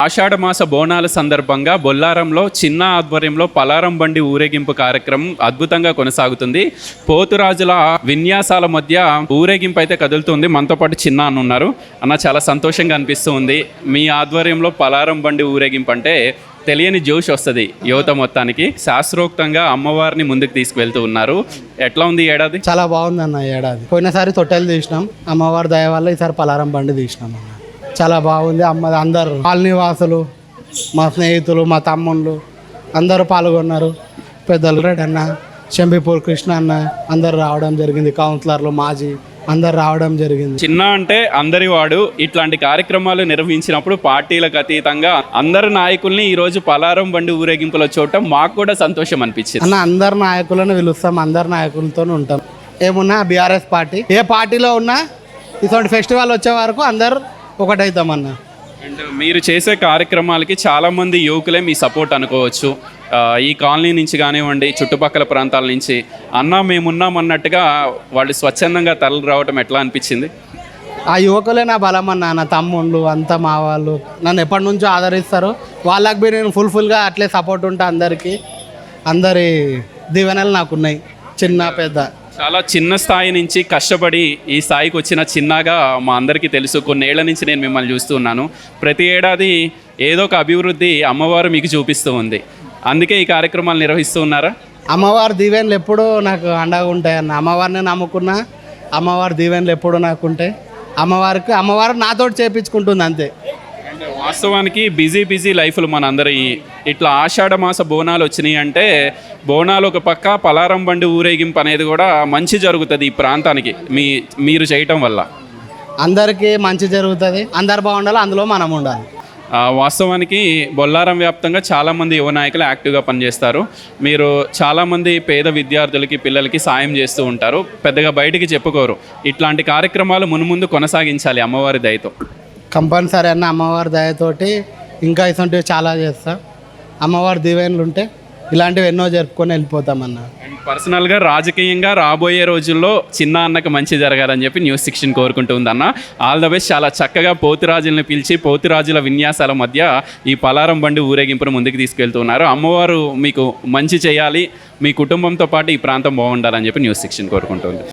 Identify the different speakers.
Speaker 1: ఆషాఢమాస బోనాల సందర్భంగా బొల్లారంలో చిన్న ఆధ్వర్యంలో పలారం బండి ఊరేగింపు కార్యక్రమం అద్భుతంగా కొనసాగుతుంది. పోతురాజుల విన్యాసాల మధ్య ఊరేగింపు అయితే కదులుతుంది. మనతో పాటు చిన్న అన్న ఉన్నారు. అన్న, చాలా సంతోషంగా అనిపిస్తుంది. మీ ఆధ్వర్యంలో పలారం బండి ఊరేగింపు అంటే తెలియని జోష్ వస్తుంది యువత మొత్తానికి. శాస్త్రోక్తంగా అమ్మవారిని ముందుకు తీసుకువెళ్తూ ఉన్నారు. ఎట్లా ఉంది ఈ ఏడాది?
Speaker 2: చాలా బాగుంది అన్న. ఈ ఏడాది పోయినసారి తొట్టెలు తీసినాం, అమ్మవారి దయ వల్ల ఈసారి పలారం బండి తీసినాం అన్న. చాలా బాగుంది. అందరు కాలనీ వాసులు, మా స్నేహితులు, మా తమ్ముళ్ళు అందరూ పాల్గొన్నారు. పెద్దలు రెడ్డి అన్న, శంబిపూర్ కృష్ణ అన్న అందరు రావడం జరిగింది. కౌన్సిలర్లు, మాజీ అందరు రావడం జరిగింది.
Speaker 1: చిన్న అంటే అందరి వాడు. ఇట్లాంటి కార్యక్రమాలు నిర్వహించినప్పుడు పార్టీలకు అతీతంగా అందరు నాయకుల్ని ఈరోజు పలారం బండి ఊరేగింపులో చూడటం మాకు కూడా సంతోషం అనిపించింది
Speaker 2: అన్న. అందరు నాయకులను పిలుస్తాం, అందరు నాయకులతో ఉంటాం. ఏమున్నా బీఆర్ఎస్ పార్టీ, ఏ పార్టీలో ఉన్నా ఇటువంటి ఫెస్టివల్ వచ్చే వరకు అందరు ఒకటవుతామన్నా.
Speaker 1: అండ్ మీరు చేసే కార్యక్రమాలకి చాలామంది యువకులే మీ సపోర్ట్ అనుకోవచ్చు. ఈ కాలనీ నుంచి కానివ్వండి, చుట్టుపక్కల ప్రాంతాల నుంచి అన్న మేమున్నాం అన్నట్టుగా వాళ్ళు స్వచ్ఛందంగా తరలి రావటం ఎట్లా అనిపించింది?
Speaker 2: ఆ యువకులే నా బలం అన్న. నా తమ్ముళ్ళు అంతా మా వాళ్ళు నన్ను ఎప్పటి నుంచో ఆదరిస్తారు. వాళ్ళకి బి నేను ఫుల్గా అట్లే సపోర్ట్ ఉంటా. అందరి దీవెనలు నాకున్నాయి, చిన్న పెద్ద.
Speaker 1: చాలా చిన్న స్థాయి నుంచి కష్టపడి ఈ స్థాయికి వచ్చిన చిన్నగా మా అందరికీ తెలుసు. కొన్నేళ్ల నుంచి నేను మిమ్మల్ని చూస్తూ ఉన్నాను. ప్రతి ఏడాది ఏదో ఒక అభివృద్ధి అమ్మవారు మీకు చూపిస్తూ ఉంది. అందుకే ఈ కార్యక్రమాలు నిర్వహిస్తూ ఉన్నారా?
Speaker 2: అమ్మవారి దీవెనలు ఎప్పుడూ నాకు అండగా ఉంటాయన్న. అమ్మవారిని నమ్ముకున్నా, అమ్మవారి దీవెనలు ఎప్పుడూ నాకు ఉంటాయి. అమ్మవారు నాతోటి చేయించుకుంటుంది అంతే.
Speaker 1: వాస్తవానికి బిజీ లైఫ్లు మనందరి. ఇట్లా ఆషాఢ మాస బోనాలు వచ్చినాయి అంటే బోనాలు ఒక పక్క, పలారం బండి ఊరేగింపు అనేది కూడా మంచి జరుగుతుంది ఈ ప్రాంతానికి మీరు చేయటం వల్ల.
Speaker 2: అందరికీ మంచి జరుగుతుంది, అందరు బాగుండాలి, అందులో మనం ఉండాలి.
Speaker 1: వాస్తవానికి బొల్లారం వ్యాప్తంగా చాలామంది యువ నాయకులు యాక్టివ్గా పనిచేస్తారు. మీరు చాలామంది పేద విద్యార్థులకి, పిల్లలకి సాయం చేస్తూ ఉంటారు. పెద్దగా బయటికి చెప్పుకోరు. ఇట్లాంటి కార్యక్రమాలు మున్ముందు కొనసాగించాలి అమ్మవారి దయతో.
Speaker 2: కంపల్సరీ అన్న. అమ్మవారి దయతోటి ఇంకా ఇటువంటివి చాలా చేస్తా. అమ్మవారి దీవెనలు ఉంటే ఇలాంటివి ఎన్నో జరుపుకొని వెళ్ళిపోతామన్న.
Speaker 1: పర్సనల్గా రాజకీయంగా రాబోయే రోజుల్లో చిన్న అన్నకు మంచి జరగాలని చెప్పి న్యూస్ 16 కోరుకుంటుందన్న. All the best. చాలా చక్కగా పోతురాజులను పిలిచి పోతురాజుల విన్యాసాల మధ్య ఈ పలారం బండి ఊరేగింపును ముందుకు తీసుకెళ్తున్నారు. అమ్మవారు మీకు మంచి చేయాలి, మీ కుటుంబంతో పాటు ఈ ప్రాంతం బాగుండాలని చెప్పి న్యూస్ 16 కోరుకుంటుంది.